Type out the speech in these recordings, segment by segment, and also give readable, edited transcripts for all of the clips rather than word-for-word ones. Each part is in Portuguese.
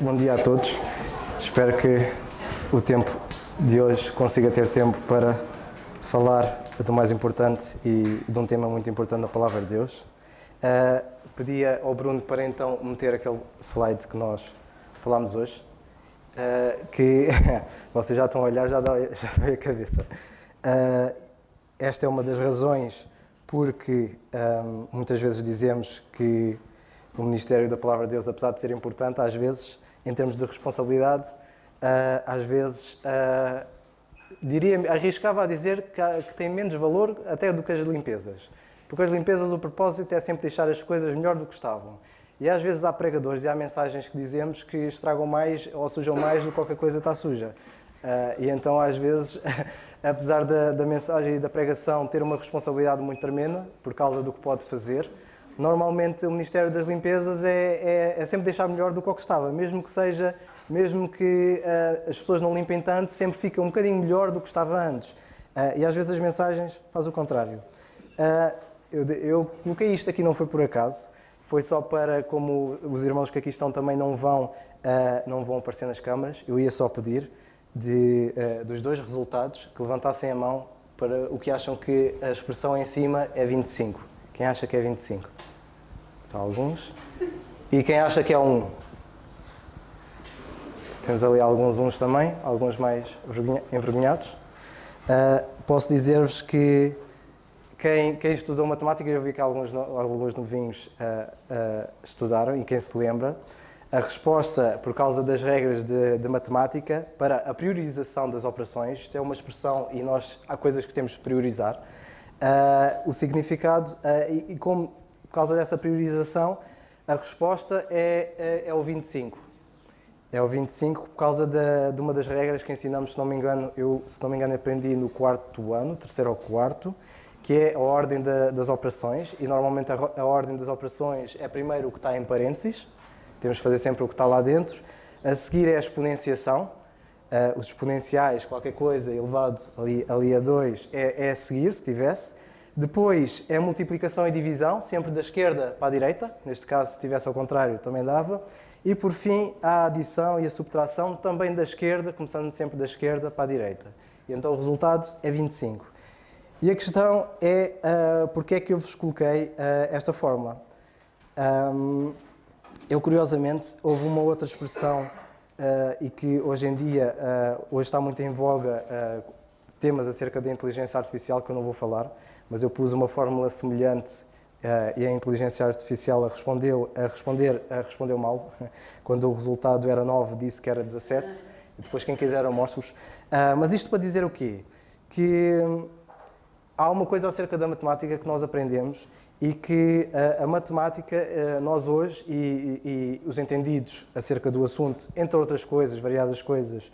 bom dia a todos. Espero que o tempo de hoje consiga ter tempo para falar do mais importante e de um tema muito importante da Palavra de Deus. Pedia ao Bruno para então meter aquele slide que nós falámos hoje, que vocês já estão a olhar, já dói a cabeça. Esta é uma das razões porque muitas vezes dizemos que o Ministério da Palavra de Deus, apesar de ser importante, às vezes, em termos de responsabilidade, às vezes, arriscava a dizer que tem menos valor até do que as limpezas. Porque as limpezas, o propósito é sempre deixar as coisas melhor do que estavam. E às vezes há pregadores e há mensagens que dizemos que estragam mais ou sujam mais do que qualquer coisa está suja. E então, às vezes, apesar da mensagem e da pregação ter uma responsabilidade muito tremenda, por causa do que pode fazer, normalmente o Ministério das Limpezas é sempre deixar melhor do que o que estava, mesmo que as pessoas não limpem tanto, sempre fica um bocadinho melhor do que estava antes. E às vezes as mensagens fazem o contrário. Eu coloquei isto aqui, não foi por acaso, foi só para, como os irmãos que aqui estão também não vão aparecer nas câmaras, eu ia só pedir dos dois resultados que levantassem a mão para o que acham que a expressão em cima é 25. Quem acha que é 25? Está alguns. E quem acha que é 1? Temos ali alguns uns também, alguns mais envergonhados. Posso dizer-vos que quem estudou matemática, eu vi que alguns novinhos estudaram, e quem se lembra, a resposta, por causa das regras de matemática, para a priorização das operações, isto é uma expressão e há coisas que temos de priorizar, o significado, e como por causa dessa priorização, a resposta é o 25. É o 25 por causa de uma das regras que ensinamos, se não me engano, aprendi no quarto ano, terceiro ou quarto, que é a ordem das operações, e normalmente a ordem das operações é primeiro o que está em parênteses, temos de fazer sempre o que está lá dentro, a seguir é a exponenciação, os exponenciais, qualquer coisa elevado ali a 2 é a seguir, se tivesse. Depois é a multiplicação e divisão, sempre da esquerda para a direita, neste caso se tivesse ao contrário também dava. E por fim a adição e a subtração também da esquerda, começando sempre da esquerda para a direita. E então o resultado é 25. E a questão é porque é que eu vos coloquei esta fórmula. Curiosamente, houve uma outra expressão e que hoje em dia hoje está muito em voga, temas acerca da inteligência artificial que eu não vou falar, mas eu pus uma fórmula semelhante e a inteligência artificial respondeu mal. Quando o resultado era 9, disse que era 17. E depois, quem quiser, eu mostro-vos. Mas isto para dizer o quê? Que há uma coisa acerca da matemática que nós aprendemos e que a matemática, nós hoje, e os entendidos acerca do assunto, entre outras coisas, variadas coisas,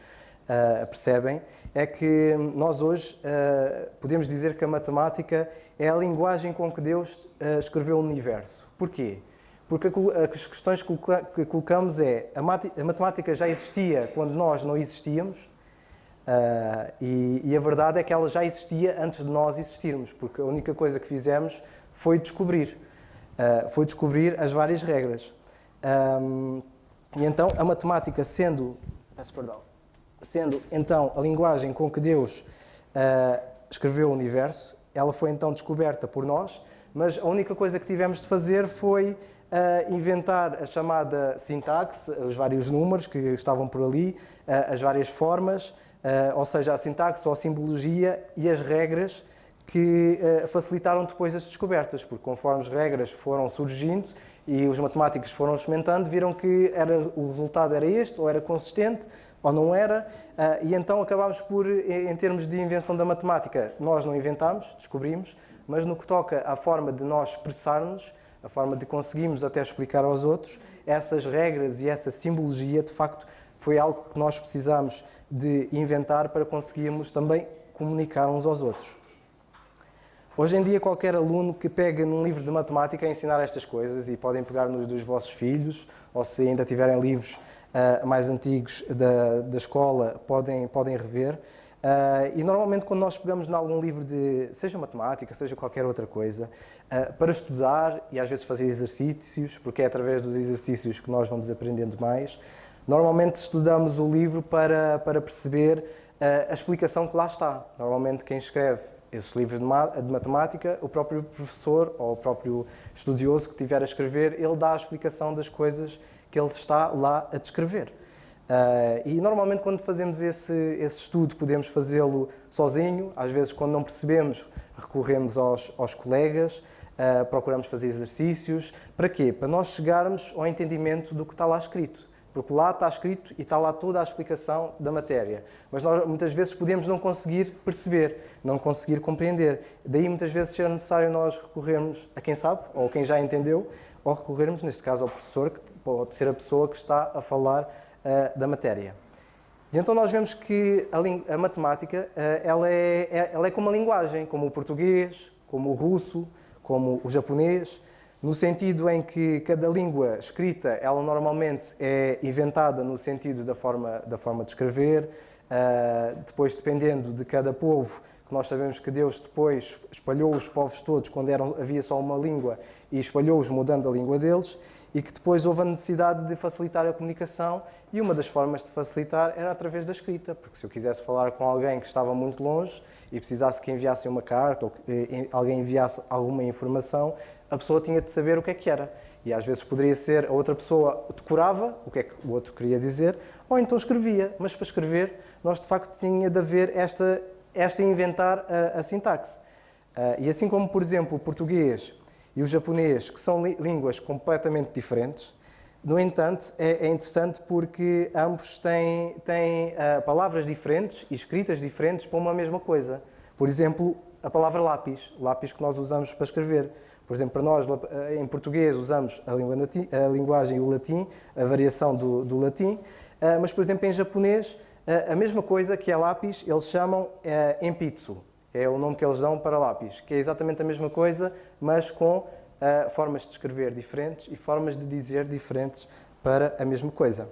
percebem, é que nós hoje podemos dizer que a matemática é a linguagem com que Deus escreveu o universo. Porquê? Porque as questões que colocamos a matemática já existia quando nós não existíamos, e a verdade é que ela já existia antes de nós existirmos, porque a única coisa que fizemos foi descobrir as várias regras. E então a matemática sendo então a linguagem com que Deus escreveu o universo, ela foi então descoberta por nós, mas a única coisa que tivemos de fazer foi inventar a chamada sintaxe, os vários números que estavam por ali, as várias formas, ou seja, a sintaxe ou a simbologia e as regras que facilitaram depois as descobertas, porque conforme as regras foram surgindo e os matemáticos foram experimentando, viram que o resultado era este, ou era consistente, ou não era, e então acabámos por, em termos de invenção da matemática, nós não inventámos, descobrimos, mas no que toca à forma de nós expressarmos, a forma de conseguirmos até explicar aos outros, essas regras e essa simbologia, de facto, foi algo que nós precisámos de inventar para conseguirmos também comunicar uns aos outros. Hoje em dia, qualquer aluno que pegue num livro de matemática a ensinar estas coisas, e podem pegar nos dos vossos filhos, ou se ainda tiverem livros mais antigos da escola, podem rever. E normalmente quando nós pegamos em algum livro seja matemática, seja qualquer outra coisa, para estudar e às vezes fazer exercícios, porque é através dos exercícios que nós vamos aprendendo mais, Normalmente estudamos o livro para perceber a explicação que lá está. Normalmente quem escreve esses livros de matemática, o próprio professor ou o próprio estudioso que estiver a escrever, ele dá a explicação das coisas que ele está lá a descrever. E normalmente quando fazemos esse estudo podemos fazê-lo sozinho, às vezes quando não percebemos recorremos aos colegas, procuramos fazer exercícios. Para quê? Para nós chegarmos ao entendimento do que está lá escrito. Porque lá está escrito e está lá toda a explicação da matéria. Mas nós muitas vezes podemos não conseguir perceber, não conseguir compreender. Daí muitas vezes ser necessário nós recorrermos a quem sabe, ou quem já entendeu, ou recorrermos, neste caso, ao professor, que pode ser a pessoa que está a falar da matéria. E então nós vemos que a matemática ela é como a linguagem, como o português, como o russo, como o japonês, no sentido em que cada língua escrita, ela normalmente é inventada no sentido da forma de escrever, depois dependendo de cada povo, que nós sabemos que Deus depois espalhou os povos todos quando havia só uma língua e espalhou-os mudando a língua deles, e que depois houve a necessidade de facilitar a comunicação, e uma das formas de facilitar era através da escrita, porque se eu quisesse falar com alguém que estava muito longe e precisasse que enviasse uma carta ou que alguém enviasse alguma informação, a pessoa tinha de saber o que é que era. E às vezes poderia ser a outra pessoa decorava o que é que o outro queria dizer, ou então escrevia. Mas para escrever, nós de facto tinha de haver esta inventar a sintaxe. E assim como, por exemplo, o português e o japonês, que são línguas completamente diferentes, no entanto, é interessante porque ambos têm palavras diferentes e escritas diferentes para uma mesma coisa. Por exemplo, a palavra lápis que nós usamos para escrever. Por exemplo, para nós, em português, usamos a linguagem e o latim, a variação do latim, mas, por exemplo, em japonês, a mesma coisa que é lápis, eles chamam enpitsu. É o nome que eles dão para lápis, que é exatamente a mesma coisa, mas com formas de escrever diferentes e formas de dizer diferentes para a mesma coisa.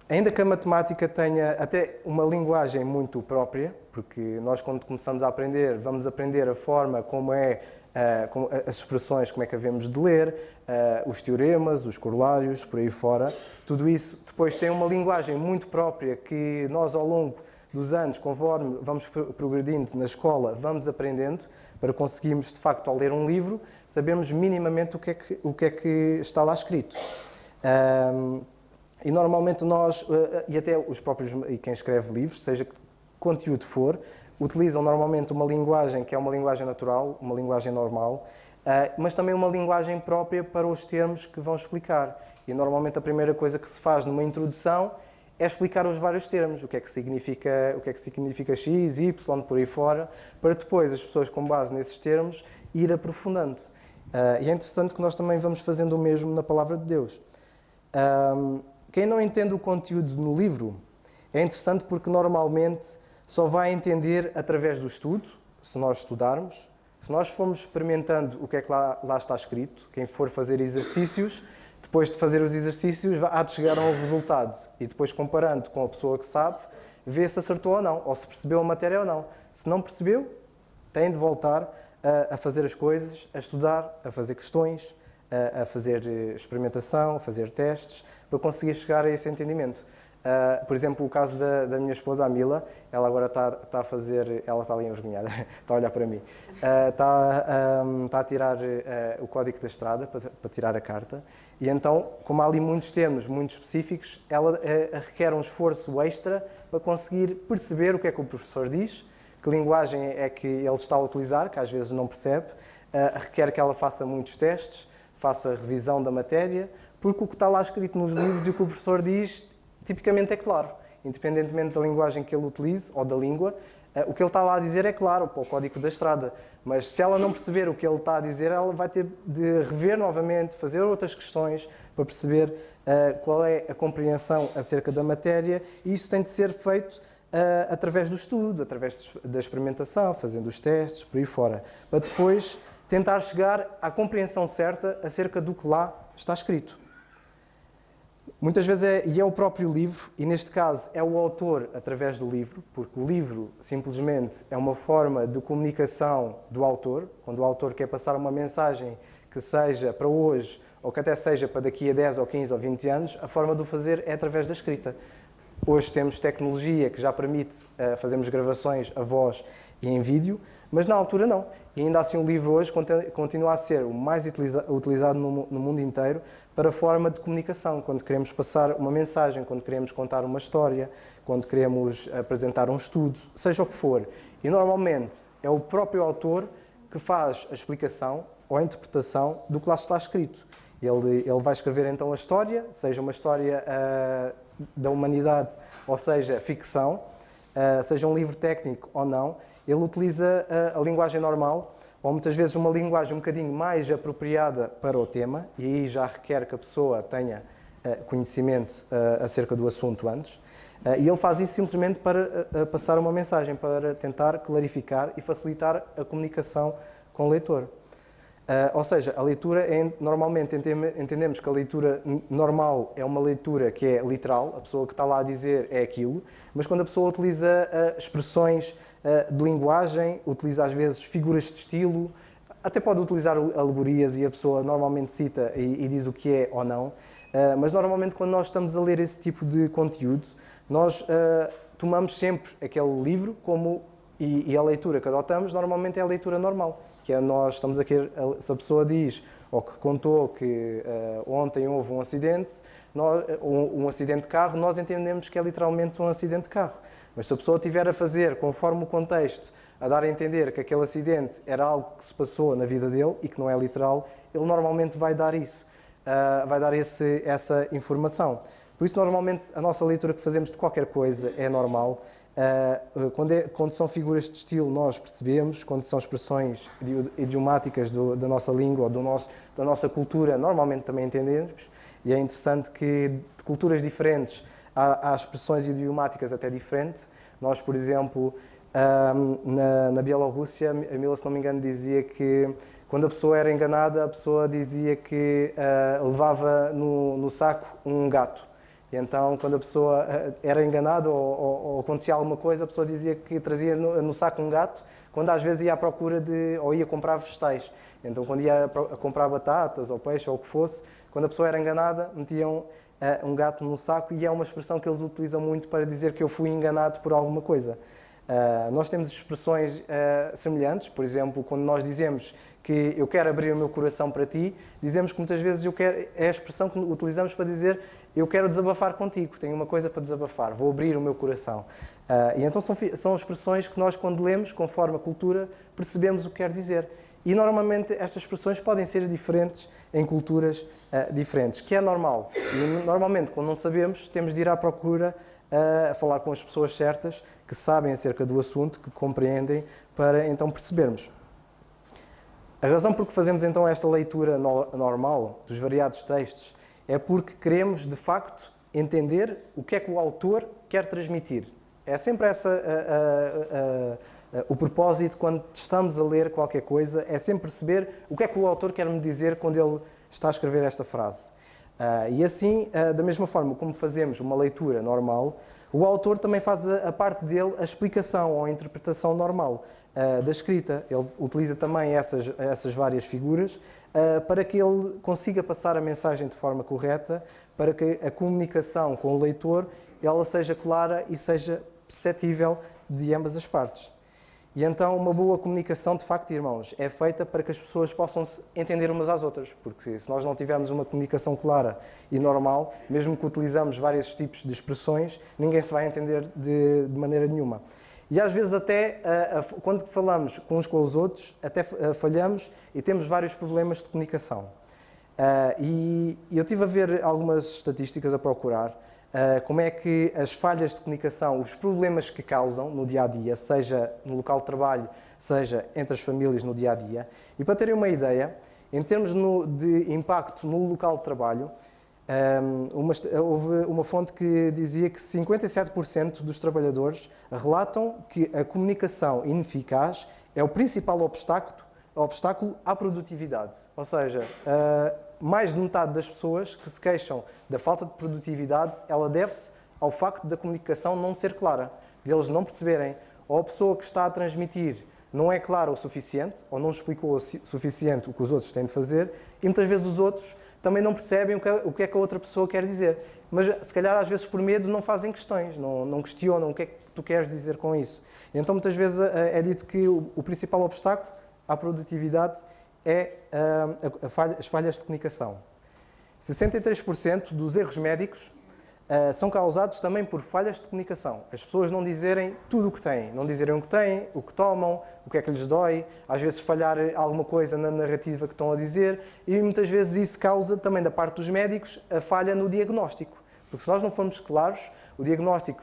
Ainda que a matemática tenha até uma linguagem muito própria, porque nós quando começamos a aprender, vamos aprender a forma como as expressões, como é que havemos de ler, os teoremas, os corolários, por aí fora. Tudo isso depois tem uma linguagem muito própria que nós ao longo dos anos, conforme vamos progredindo na escola, vamos aprendendo para conseguirmos, de facto, ao ler um livro, sabermos minimamente o que é que está lá escrito. E normalmente nós, e até os próprios, e quem escreve livros, seja que conteúdo for, utilizam normalmente uma linguagem que é uma linguagem natural, uma linguagem normal, mas também uma linguagem própria para os termos que vão explicar. E normalmente a primeira coisa que se faz numa introdução é explicar os vários termos, o que é que significa X, Y, por aí fora, para depois as pessoas, com base nesses termos, ir aprofundando. E é interessante que nós também vamos fazendo o mesmo na Palavra de Deus. Quem não entende o conteúdo no livro, é interessante porque normalmente só vai entender através do estudo, se nós estudarmos, se nós formos experimentando o que é que lá está escrito, quem for fazer exercícios, depois de fazer os exercícios, há de chegar a um resultado. E depois, comparando com a pessoa que sabe, vê se acertou ou não, ou se percebeu a matéria ou não. Se não percebeu, tem de voltar a fazer as coisas, a estudar, a fazer questões, a fazer experimentação, a fazer testes, para conseguir chegar a esse entendimento. Por exemplo, o caso da minha esposa, a Mila, ela agora está a fazer, ela está ali envergonhada, está a olhar para mim, está a tirar o código da estrada para tirar a carta, e então, como há ali muitos termos muito específicos, ela requer um esforço extra para conseguir perceber o que é que o professor diz, que linguagem é que ele está a utilizar, que às vezes não percebe, requer que ela faça muitos testes, faça revisão da matéria, porque o que está lá escrito nos livros e o que o professor diz, tipicamente é claro. Independentemente da linguagem que ele utilize, ou da língua, o que ele está lá a dizer é claro, para o código da estrada. Mas se ela não perceber o que ele está a dizer, ela vai ter de rever novamente, fazer outras questões, para perceber qual é a compreensão acerca da matéria, e isso tem de ser feito através do estudo, através da experimentação, fazendo os testes, por aí fora, para depois tentar chegar à compreensão certa acerca do que lá está escrito. Muitas vezes é o próprio livro, e neste caso é o autor através do livro, porque o livro simplesmente é uma forma de comunicação do autor, quando o autor quer passar uma mensagem que seja para hoje ou que até seja para daqui a 10 ou 15 ou 20 anos, a forma de o fazer é através da escrita. Hoje temos tecnologia que já permite fazermos gravações a voz e em vídeo, mas na altura não. E ainda assim o livro hoje continua a ser o mais utilizado no mundo inteiro para forma de comunicação, quando queremos passar uma mensagem, quando queremos contar uma história, quando queremos apresentar um estudo, seja o que for. E normalmente é o próprio autor que faz a explicação ou a interpretação do que lá está escrito. Ele vai escrever então a história, seja uma história da humanidade, ou seja, ficção, seja um livro técnico ou não, ele utiliza a linguagem normal, ou muitas vezes uma linguagem um bocadinho mais apropriada para o tema, e aí já requer que a pessoa tenha conhecimento acerca do assunto antes, e ele faz isso simplesmente para passar uma mensagem, para tentar clarificar e facilitar a comunicação com o leitor. Ou seja, a leitura, normalmente entendemos que a leitura normal é uma leitura que é literal, a pessoa que está lá a dizer é aquilo, mas quando a pessoa utiliza expressões de linguagem, utiliza às vezes figuras de estilo, até pode utilizar alegorias e a pessoa normalmente cita e diz o que é ou não, mas normalmente quando nós estamos a ler esse tipo de conteúdo, nós tomamos sempre aquele livro e a leitura que adotamos normalmente é a leitura normal. Que é nós estamos aqui, se a pessoa diz ou que contou que ontem houve um acidente, um acidente de carro, nós entendemos que é literalmente um acidente de carro. Mas se a pessoa estiver a fazer, conforme o contexto, a dar a entender que aquele acidente era algo que se passou na vida dele e que não é literal, ele normalmente vai dar isso, vai dar essa informação. Por isso, normalmente, a nossa leitura que fazemos de qualquer coisa é normal. Quando são figuras de estilo, nós percebemos, quando são expressões idiomáticas da nossa língua ou da nossa cultura, normalmente também entendemos, e é interessante que de culturas diferentes há expressões idiomáticas até diferentes. Nós, por exemplo, na Bielorrússia, a Mila, se não me engano, dizia que quando a pessoa era enganada, a pessoa dizia que levava no saco um gato. E então, quando a pessoa era enganada ou acontecia alguma coisa, a pessoa dizia que trazia no saco um gato, quando às vezes ia à procura ou ia comprar vegetais. Então, quando ia a comprar batatas ou peixe ou o que fosse, quando a pessoa era enganada, metiam um gato no saco, e é uma expressão que eles utilizam muito para dizer que eu fui enganado por alguma coisa. Nós temos expressões semelhantes, por exemplo, quando nós dizemos que eu quero abrir o meu coração para ti, dizemos que muitas vezes é a expressão que utilizamos para dizer eu quero desabafar contigo, tenho uma coisa para desabafar, vou abrir o meu coração. E então são expressões que nós, quando lemos, conforme a cultura, percebemos o que quer dizer. E normalmente estas expressões podem ser diferentes em culturas diferentes, que é normal. E normalmente, quando não sabemos, temos de ir à procura a falar com as pessoas certas, que sabem acerca do assunto, que compreendem, para então percebermos. A razão por que fazemos então esta leitura normal dos variados textos é porque queremos, de facto, entender o que é que o autor quer transmitir. É sempre o propósito quando estamos a ler qualquer coisa, é sempre perceber o que é que o autor quer me dizer quando ele está a escrever esta frase. E assim, da mesma forma como fazemos uma leitura normal, o autor também faz a parte dele, a explicação ou a interpretação normal da escrita. Ele utiliza também essas várias figuras para que ele consiga passar a mensagem de forma correta, para que a comunicação com o leitor ela seja clara e seja perceptível de ambas as partes. E então uma boa comunicação, de facto, irmãos, é feita para que as pessoas possam se entender umas às outras, porque se nós não tivermos uma comunicação clara e normal, mesmo que utilizamos vários tipos de expressões, ninguém se vai entender de maneira nenhuma. E às vezes até, quando falamos uns com os outros, até falhamos e temos vários problemas de comunicação. E eu estive a ver algumas estatísticas a procurar como é que as falhas de comunicação, os problemas que causam no dia-a-dia, seja no local de trabalho, seja entre as famílias no dia-a-dia. E para terem uma ideia, em termos de impacto no local de trabalho, houve uma fonte que dizia que 57% dos trabalhadores relatam que a comunicação ineficaz é o principal obstáculo à produtividade. Ou seja, mais de metade das pessoas que se queixam da falta de produtividade, ela deve-se ao facto da comunicação não ser clara, deles não perceberem, ou a pessoa que está a transmitir não é clara o suficiente, ou não explicou o suficiente o que os outros têm de fazer, e muitas vezes os outros também não percebem o que é que a outra pessoa quer dizer. Mas, se calhar, às vezes, por medo, não fazem questões, não questionam o que é que tu queres dizer com isso. Então, muitas vezes, é dito que o principal obstáculo à produtividade é as falhas de comunicação. 63% dos erros médicos são causados também por falhas de comunicação. As pessoas não dizerem tudo o que têm, não dizerem o que têm, o que tomam, o que é que lhes dói, às vezes falhar alguma coisa na narrativa que estão a dizer, e muitas vezes isso causa também da parte dos médicos a falha no diagnóstico. Porque se nós não formos claros, o diagnóstico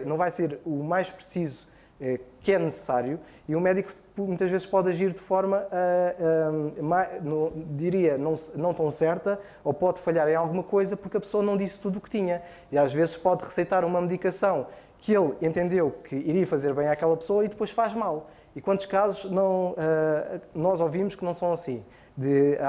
não vai ser o mais preciso que é necessário, e o médico muitas vezes pode agir de forma, não tão certa, ou pode falhar em alguma coisa porque a pessoa não disse tudo o que tinha. E às vezes pode receitar uma medicação que ele entendeu que iria fazer bem àquela pessoa e depois faz mal. E quantos casos nós ouvimos que não são assim?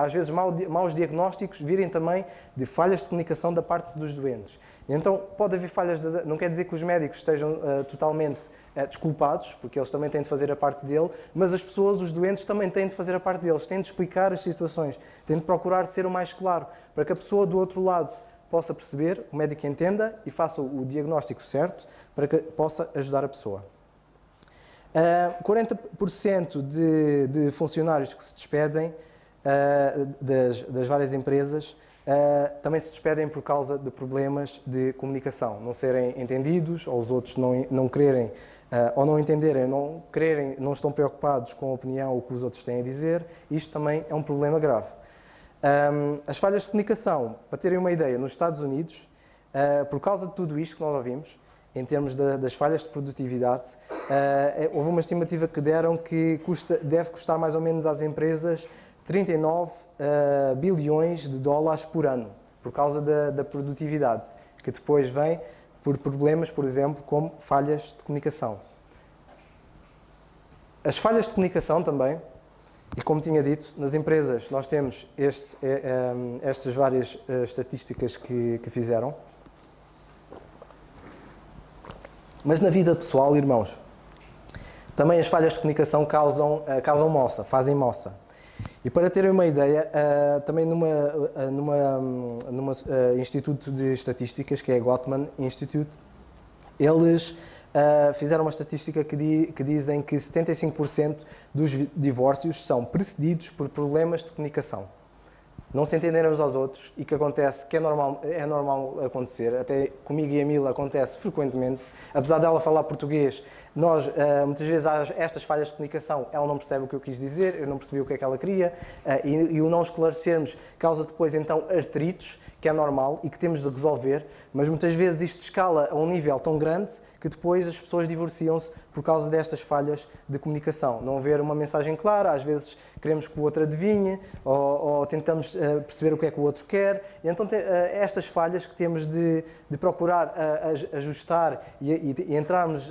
Às vezes, maus diagnósticos virem também de falhas de comunicação da parte dos doentes. Então, pode haver falhas, não quer dizer que os médicos estejam totalmente desculpados, porque eles também têm de fazer a parte dele, mas as pessoas, os doentes, também têm de fazer a parte deles, têm de explicar as situações, têm de procurar ser o mais claro, para que a pessoa do outro lado possa perceber, o médico entenda e faça o diagnóstico certo, para que possa ajudar a pessoa. 40% de funcionários que se despedem das várias empresas também se despedem por causa de problemas de comunicação, não serem entendidos, ou os outros não quererem ou não entenderem, não estão preocupados com a opinião ou o que os outros têm a dizer. Isto também é um problema grave. As falhas de comunicação, para terem uma ideia, nos Estados Unidos, por causa de tudo isto que nós ouvimos, em termos das falhas de produtividade, houve uma estimativa que deram que deve custar mais ou menos às empresas 39 bilhões de dólares por ano, por causa da produtividade, que depois vem por problemas, por exemplo, como falhas de comunicação. As falhas de comunicação também, e como tinha dito, nas empresas nós temos estas várias estatísticas que fizeram, mas na vida pessoal, irmãos, também as falhas de comunicação causam moça, fazem moça. E para terem uma ideia, também numa instituto de estatísticas, que é a Gottman Institute, eles fizeram uma estatística que dizem que 75% dos divórcios são precedidos por problemas de comunicação. Não se entenderem uns aos outros, e que acontece, que é normal acontecer, até comigo e a Mila acontece frequentemente. Apesar dela falar português, nós, muitas vezes, há estas falhas de comunicação, ela não percebe o que eu quis dizer, eu não percebi o que é que ela queria, e o não esclarecermos causa depois, então, atritos, que é normal e que temos de resolver, mas muitas vezes isto escala a um nível tão grande que depois as pessoas divorciam-se por causa destas falhas de comunicação. Não haver uma mensagem clara, às vezes queremos que o outro adivinhe, ou tentamos perceber o que é que o outro quer, e então estas falhas que temos de procurar ajustar e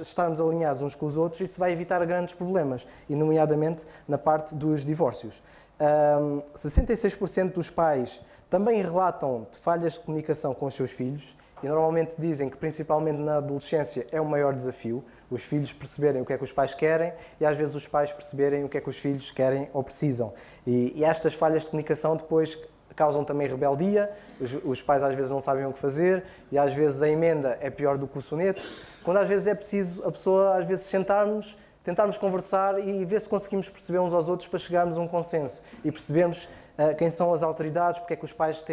estarmos alinhados uns com os outros, isso vai evitar grandes problemas, e nomeadamente na parte dos divórcios. 66% dos pais também relatam de falhas de comunicação com os seus filhos, e normalmente dizem que principalmente na adolescência é o maior desafio, os filhos perceberem o que é que os pais querem e às vezes os pais perceberem o que é que os filhos querem ou precisam. E estas falhas de comunicação depois causam também rebeldia, os pais às vezes não sabem o que fazer, e às vezes a emenda é pior do que o soneto, quando às vezes é preciso a pessoa às vezes tentarmos conversar e ver se conseguimos perceber uns aos outros para chegarmos a um consenso e percebermos quem são as autoridades, porque é que os pais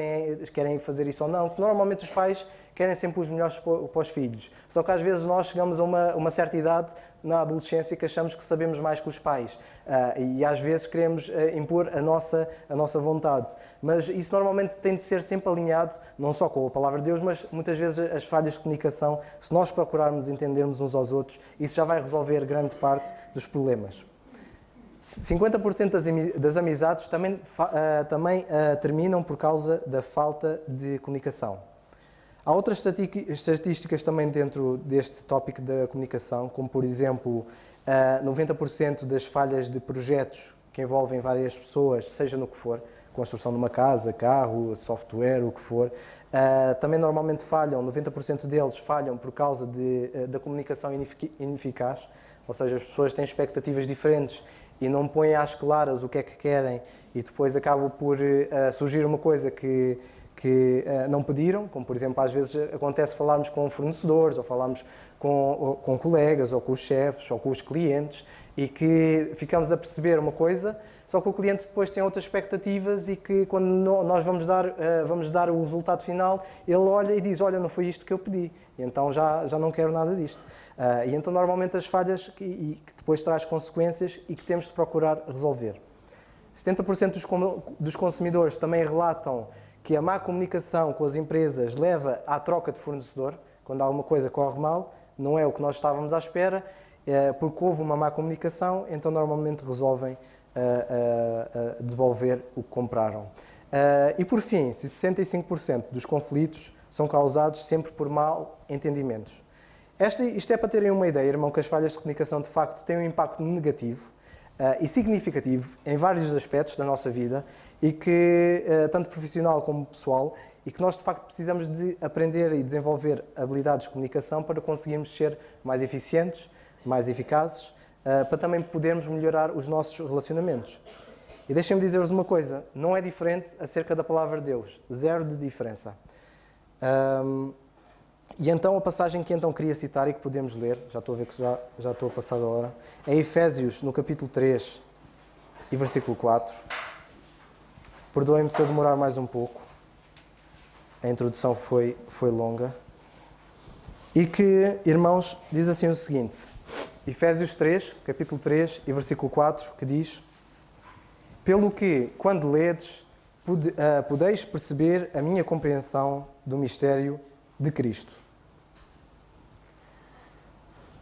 querem fazer isso ou não, porque normalmente os pais querem sempre os melhores para os filhos. Só que às vezes nós chegamos a uma certa idade na adolescência que achamos que sabemos mais que os pais e às vezes queremos impor a nossa vontade. Mas isso normalmente tem de ser sempre alinhado, não só com a Palavra de Deus, mas muitas vezes as falhas de comunicação, se nós procurarmos entendermos uns aos outros, isso já vai resolver grande parte dos problemas. 50% das amizades também terminam por causa da falta de comunicação. Há outras estatísticas também dentro deste tópico da comunicação, como por exemplo, 90% das falhas de projetos que envolvem várias pessoas, seja no que for, construção de uma casa, carro, software, o que for, também normalmente falham, 90% deles falham por causa da comunicação ineficaz, ou seja, as pessoas têm expectativas diferentes e não põem às claras o que é que querem e depois acaba por surgir uma coisa que não pediram, como por exemplo às vezes acontece falarmos com fornecedores ou falarmos com colegas ou com os chefes ou com os clientes e que ficamos a perceber uma coisa, só que o cliente depois tem outras expectativas e que quando nós vamos dar o resultado final, ele olha e diz, olha, não foi isto que eu pedi, e então já não quero nada disto. E então normalmente as falhas que depois traz consequências e que temos de procurar resolver. 70% dos consumidores também relatam que a má comunicação com as empresas leva à troca de fornecedor, quando alguma coisa corre mal, não é o que nós estávamos à espera, porque houve uma má comunicação, então normalmente resolvem devolver o que compraram. E por fim, 65% dos conflitos são causados sempre por mal entendimentos. Isto é para terem uma ideia, irmão, que as falhas de comunicação de facto têm um impacto negativo e significativo em vários aspectos da nossa vida e que, tanto profissional como pessoal, e que nós de facto precisamos de aprender e desenvolver habilidades de comunicação para conseguirmos ser mais eficientes, mais eficazes, para também podermos melhorar os nossos relacionamentos. E deixem-me dizer-vos uma coisa, não é diferente acerca da palavra de Deus, zero de diferença. E então a passagem que então queria citar e que podemos ler, já estou a ver que já estou a passar da hora, é Efésios, no capítulo 3 e versículo 4. Perdoem-me se eu demorar mais um pouco, a introdução foi longa. E que, irmãos, diz assim o seguinte, Efésios 3, capítulo 3 e versículo 4, que diz: pelo que, quando ledes, podeis perceber a minha compreensão do mistério de Cristo.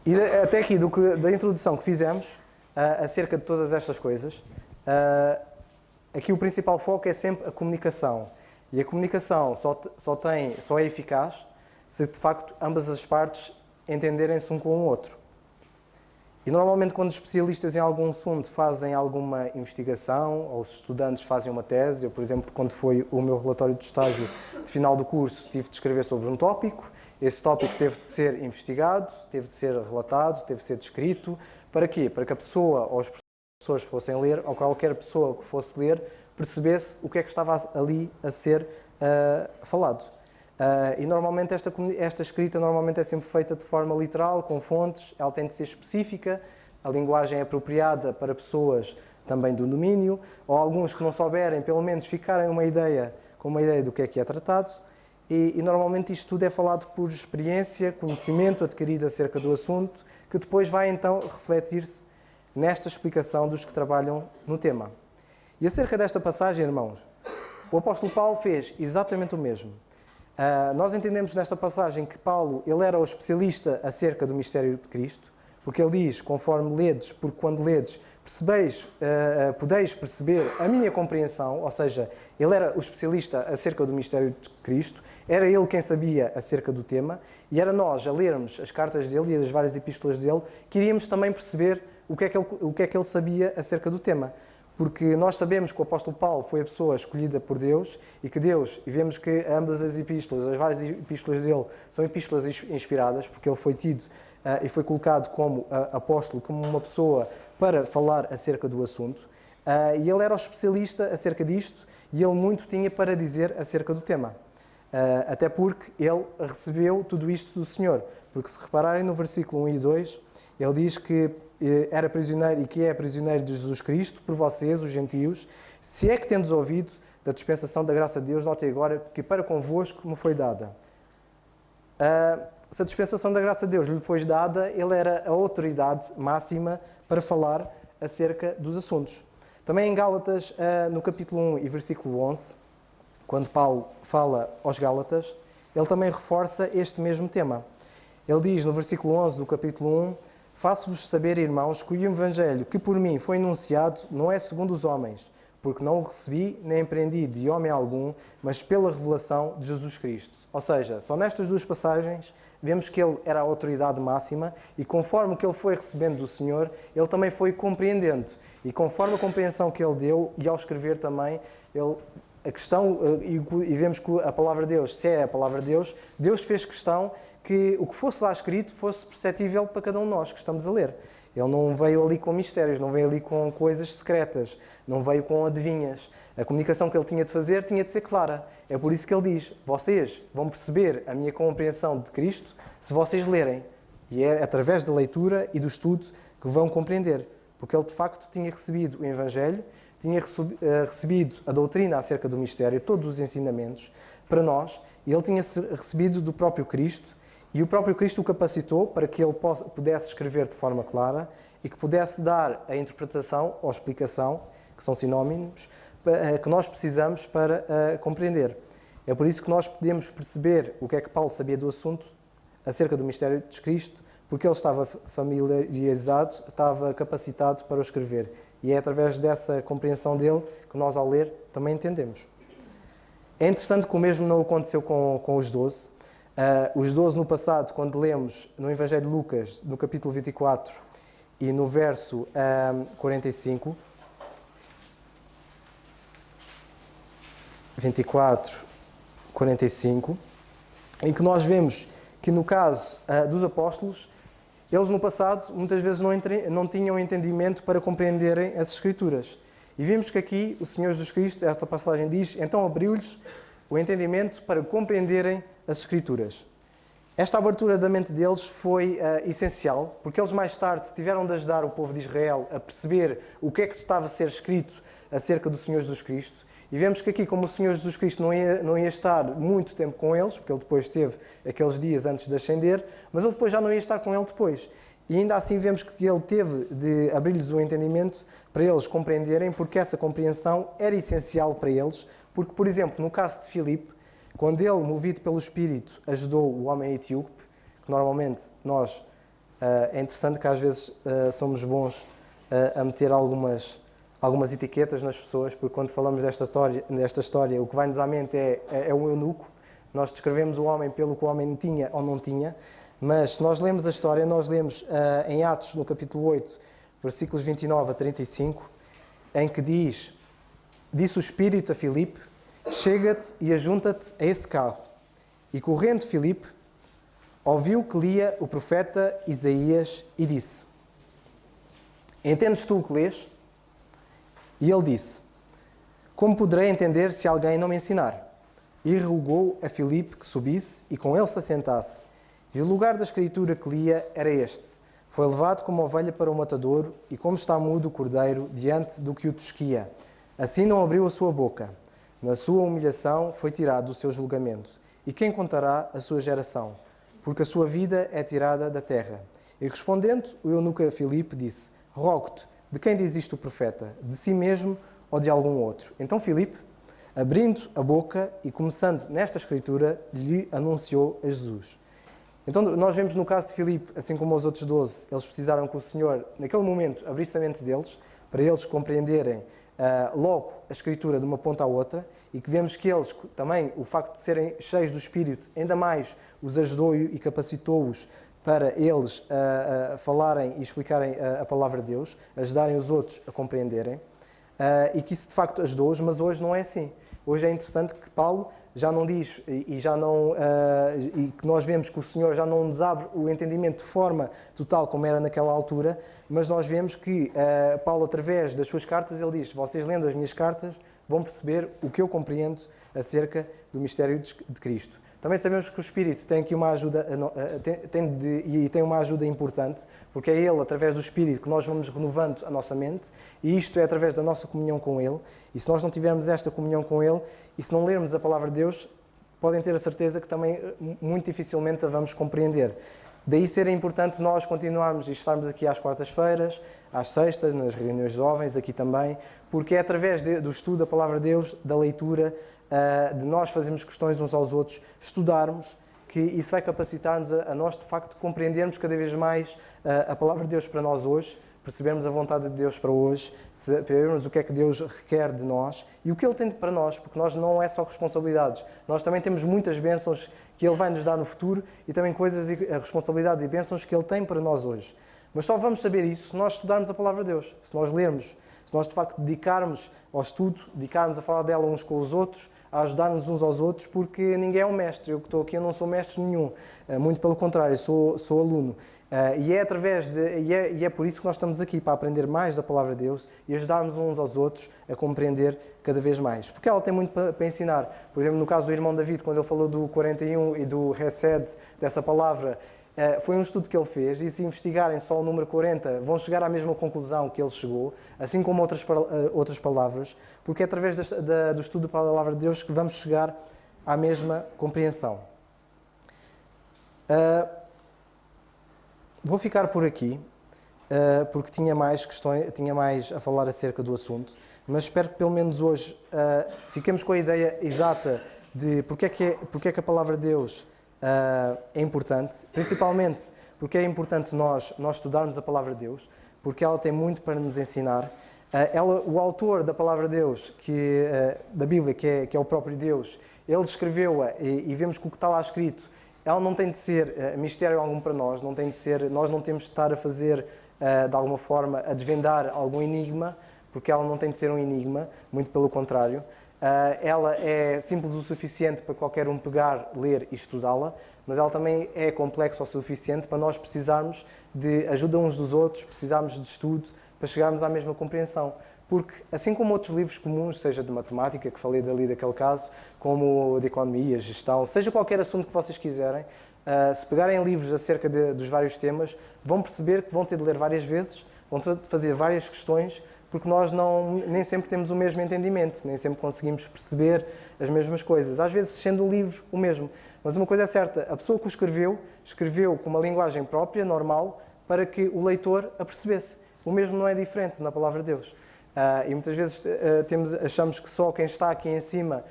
E até aqui, da introdução que fizemos, acerca de todas estas coisas, aqui o principal foco é sempre a comunicação. E a comunicação só é eficaz se, de facto, ambas as partes entenderem-se um com o outro. E normalmente quando os especialistas em algum assunto fazem alguma investigação, ou os estudantes fazem uma tese, eu, por exemplo, quando foi o meu relatório de estágio de final do curso, tive de escrever sobre um tópico, esse tópico teve de ser investigado, teve de ser relatado, teve de ser descrito. Para quê? Para que a pessoa ou as pessoas fossem ler, ou qualquer pessoa que fosse ler, percebesse o que é que estava ali a ser falado. E normalmente esta escrita normalmente é sempre feita de forma literal, com fontes, ela tem de ser específica, a linguagem é apropriada para pessoas também do domínio, ou alguns que não souberem, pelo menos ficarem com uma ideia do que é tratado, e normalmente isto tudo é falado por experiência, conhecimento adquirido acerca do assunto, que depois vai então refletir-se nesta explicação dos que trabalham no tema. E acerca desta passagem, irmãos, o apóstolo Paulo fez exatamente o mesmo. Nós entendemos nesta passagem que Paulo ele era o especialista acerca do mistério de Cristo, porque ele diz, conforme ledes, porque quando ledes, podeis perceber a minha compreensão, ou seja, ele era o especialista acerca do mistério de Cristo, era ele quem sabia acerca do tema, e era nós, a lermos as cartas dele e as várias epístolas dele, que iríamos também perceber o que é que ele sabia acerca do tema. Porque nós sabemos que o apóstolo Paulo foi a pessoa escolhida por Deus e que Deus, e vemos que ambas as epístolas, as várias epístolas dele, são epístolas inspiradas, porque ele foi tido e foi colocado como apóstolo, como uma pessoa para falar acerca do assunto. E ele era o especialista acerca disto e ele muito tinha para dizer acerca do tema. Até porque ele recebeu tudo isto do Senhor. Porque se repararem no versículo 1 e 2, ele diz que era prisioneiro e que é prisioneiro de Jesus Cristo por vocês, os gentios, se é que tendes ouvido da dispensação da graça de Deus, notem agora que para convosco me foi dada. Se a dispensação da graça de Deus lhe foi dada, ele era a autoridade máxima para falar acerca dos assuntos. Também em Gálatas, no capítulo 1 e versículo 11, quando Paulo fala aos Gálatas, ele também reforça este mesmo tema. Ele diz no versículo 11 do capítulo 1: faço-vos saber, irmãos, que o evangelho que por mim foi anunciado não é segundo os homens, porque não o recebi nem aprendi de homem algum, mas pela revelação de Jesus Cristo. Ou seja, só nestas duas passagens vemos que ele era a autoridade máxima e conforme o que ele foi recebendo do Senhor, ele também foi compreendendo. E conforme a compreensão que ele deu, e ao escrever também, e vemos que a palavra de Deus, se é a palavra de Deus, Deus fez questão que o que fosse lá escrito fosse perceptível para cada um de nós que estamos a ler. Ele não veio ali com mistérios, não veio ali com coisas secretas, não veio com adivinhas. A comunicação que ele tinha de fazer tinha de ser clara. É por isso que ele diz, vocês vão perceber a minha compreensão de Cristo se vocês lerem. E é através da leitura e do estudo que vão compreender. Porque ele de facto tinha recebido o Evangelho, tinha recebido a doutrina acerca do mistério, todos os ensinamentos para nós, e ele tinha recebido do próprio Cristo, e o próprio Cristo o capacitou para que ele pudesse escrever de forma clara e que pudesse dar a interpretação ou explicação, que são sinónimos, que nós precisamos para compreender. É por isso que nós podemos perceber o que é que Paulo sabia do assunto acerca do mistério de Cristo, porque ele estava familiarizado, estava capacitado para o escrever. E é através dessa compreensão dele que nós, ao ler, também entendemos. É interessante que o mesmo não aconteceu com os 12. Os 12 no passado, quando lemos no Evangelho de Lucas, no capítulo 24 e no verso 45, 24, 45, em que nós vemos que no caso dos apóstolos, eles no passado muitas vezes não tinham entendimento para compreenderem as Escrituras. E vimos que aqui o Senhor Jesus Cristo, esta passagem diz, então abriu-lhes o entendimento para compreenderem as Escrituras. Esta abertura da mente deles foi essencial, porque eles mais tarde tiveram de ajudar o povo de Israel a perceber o que é que estava a ser escrito acerca do Senhor Jesus Cristo. E vemos que aqui, como o Senhor Jesus Cristo não ia estar muito tempo com eles, porque ele depois teve aqueles dias antes de ascender, mas ele depois já não ia estar com ele depois. E ainda assim vemos que ele teve de abrir-lhes o entendimento para eles compreenderem, porque essa compreensão era essencial para eles, porque, por exemplo, no caso de Filipe, quando ele, movido pelo Espírito, ajudou o homem etíope, que normalmente nós, é interessante que às vezes somos bons a meter algumas etiquetas nas pessoas, porque quando falamos desta história, o que vai-nos à mente é o eunuco. Nós descrevemos o homem pelo que o homem tinha ou não tinha, mas se nós lemos a história, nós lemos em Atos, no capítulo 8, versículos 29 a 35, em que disse o Espírito a Filipe, chega-te e ajunta-te a esse carro. E correndo Filipe, ouviu que lia o profeta Isaías e disse, entendes tu o que lês? E ele disse, como poderei entender se alguém não me ensinar? E rogou a Filipe que subisse e com ele se assentasse. E o lugar da escritura que lia era este. Foi levado como ovelha para o matadouro e como está mudo o cordeiro diante do que o tosquia. Assim não abriu a sua boca. Na sua humilhação foi tirado o seu julgamento. E quem contará a sua geração? Porque a sua vida é tirada da terra. E respondendo, o eunuco a Filipe disse, rogo-te, de quem diz isto o profeta? De si mesmo ou de algum outro? Então Filipe, abrindo a boca e começando nesta escritura, lhe anunciou a Jesus. Então nós vemos no caso de Filipe, assim como os outros 12, eles precisaram que o Senhor, naquele momento, abrisse a mente deles, para eles compreenderem logo a escritura de uma ponta à outra, e que vemos que eles, também, o facto de serem cheios do Espírito, ainda mais os ajudou e capacitou-os para eles falarem e explicarem a palavra de Deus, ajudarem os outros a compreenderem, e que isso de facto ajudou-os, mas hoje não é assim. Hoje é interessante que Paulo já não diz e que nós vemos que o Senhor já não nos abre o entendimento de forma total como era naquela altura, mas nós vemos que Paulo, através das suas cartas, ele diz, vocês lendo as minhas cartas vão perceber o que eu compreendo acerca do mistério de Cristo. Também sabemos que o Espírito tem aqui uma ajuda, tem uma ajuda importante, porque é Ele, através do Espírito, que nós vamos renovando a nossa mente, e isto é através da nossa comunhão com Ele. E se nós não tivermos esta comunhão com Ele, e se não lermos a Palavra de Deus, podem ter a certeza que também muito dificilmente a vamos compreender. Daí ser importante nós continuarmos e estarmos aqui às quartas-feiras, às sextas, nas reuniões jovens, aqui também, porque é através do estudo da Palavra de Deus, da leitura, de nós fazermos questões uns aos outros, estudarmos, que isso vai capacitar-nos a nós, de facto, compreendermos cada vez mais a Palavra de Deus para nós hoje, percebermos a vontade de Deus para hoje, sabermos o que é que Deus requer de nós e o que Ele tem para nós, porque nós não é só responsabilidades, nós também temos muitas bênçãos que Ele vai nos dar no futuro e também coisas e responsabilidades e bênçãos que Ele tem para nós hoje. Mas só vamos saber isso se nós estudarmos a Palavra de Deus, se nós lermos, se nós de facto dedicarmos ao estudo, dedicarmos a falar dela uns com os outros, a ajudar-nos uns aos outros, porque ninguém é um mestre. Eu que estou aqui, eu não sou mestre nenhum. Muito pelo contrário, sou aluno. E é por isso que nós estamos aqui, para aprender mais da Palavra de Deus e ajudarmos uns aos outros a compreender cada vez mais. Porque ela tem muito para ensinar. Por exemplo, no caso do irmão David, quando ele falou do 41 e do Hesed, dessa palavra, foi um estudo que ele fez, e se investigarem só o número 40, vão chegar à mesma conclusão que ele chegou, assim como outras palavras, porque é através do estudo da Palavra de Deus que vamos chegar à mesma compreensão. Vou ficar por aqui, porque tinha mais questões, tinha mais a falar acerca do assunto, mas espero que pelo menos hoje fiquemos com a ideia exata de porque é que a Palavra de Deus é importante, principalmente porque é importante nós estudarmos a Palavra de Deus, porque ela tem muito para nos ensinar. O autor da Palavra de Deus, da Bíblia, que é o próprio Deus, ele escreveu-a e vemos que o que está lá escrito, ela não tem de ser mistério algum para nós, nós não temos de estar a fazer, de alguma forma, a desvendar algum enigma, porque ela não tem de ser um enigma, muito pelo contrário. Ela é simples o suficiente para qualquer um pegar, ler e estudá-la, mas ela também é complexa o suficiente para nós precisarmos de ajuda uns dos outros, precisarmos de estudo para chegarmos à mesma compreensão. Porque, assim como outros livros comuns, seja de matemática, que falei dali daquele caso, como de economia, gestão, seja qualquer assunto que vocês quiserem, se pegarem livros acerca dos vários temas, vão perceber que vão ter de ler várias vezes, vão ter de fazer várias questões, porque nós nem sempre temos o mesmo entendimento, nem sempre conseguimos perceber as mesmas coisas. Às vezes, sendo o livro o mesmo. Mas uma coisa é certa, a pessoa que o escreveu com uma linguagem própria, normal, para que o leitor a percebesse. O mesmo não é diferente na Palavra de Deus. E muitas vezes achamos que só quem está aqui em cima,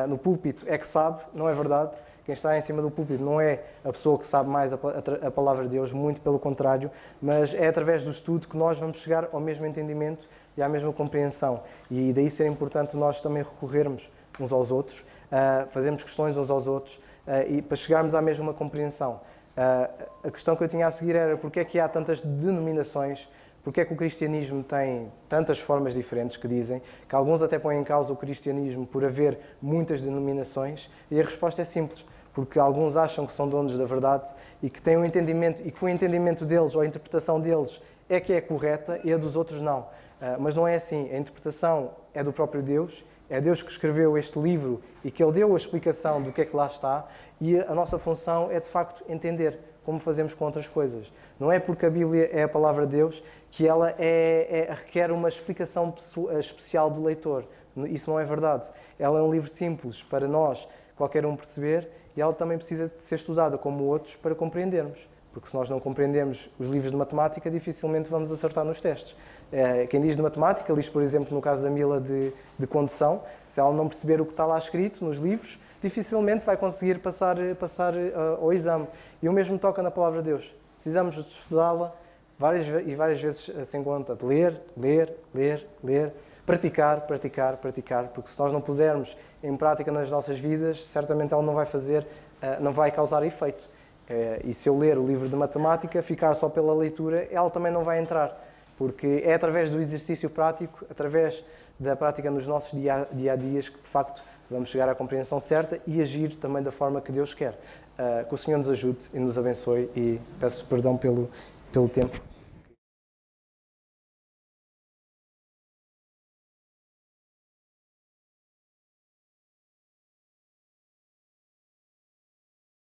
no púlpito, é que sabe. Não é verdade. Quem está em cima do púlpito não é a pessoa que sabe mais a Palavra de Deus, muito pelo contrário, mas é através do estudo que nós vamos chegar ao mesmo entendimento e à mesma compreensão. E daí ser importante nós também recorrermos uns aos outros, fazermos questões uns aos outros, e para chegarmos à mesma compreensão. A questão que eu tinha a seguir era porque é que há tantas denominações, porque é que o cristianismo tem tantas formas diferentes, que dizem, que alguns até põem em causa o cristianismo por haver muitas denominações, e a resposta é simples, porque alguns acham que são donos da verdade e que têm um entendimento, e que o entendimento deles ou a interpretação deles é que é correta e a dos outros não. Mas não é assim. A interpretação é do próprio Deus, é Deus que escreveu este livro e que Ele deu a explicação do que é que lá está, e a nossa função é, de facto, entender como fazemos com outras coisas. Não é porque a Bíblia é a Palavra de Deus que ela requer uma explicação especial do leitor. Isso não é verdade. Ela é um livro simples para nós, qualquer um perceber, e ela também precisa de ser estudada como outros para compreendermos. Porque se nós não compreendermos os livros de matemática, dificilmente vamos acertar nos testes. Quem diz de matemática, diz, por exemplo, no caso da Mila de condução, se ela não perceber o que está lá escrito nos livros, dificilmente vai conseguir passar ao exame. E o mesmo toca na Palavra de Deus. Precisamos de estudá-la várias vezes sem conta, de ler, praticar, porque se nós não pusermos em prática nas nossas vidas, certamente ela não vai causar efeito. E se eu ler o livro de matemática, ficar só pela leitura, ela também não vai entrar, porque é através do exercício prático, através da prática nos nossos dia-a-dias que, de facto, vamos chegar à compreensão certa e agir também da forma que Deus quer. Que o Senhor nos ajude e nos abençoe, e peço perdão pelo tempo.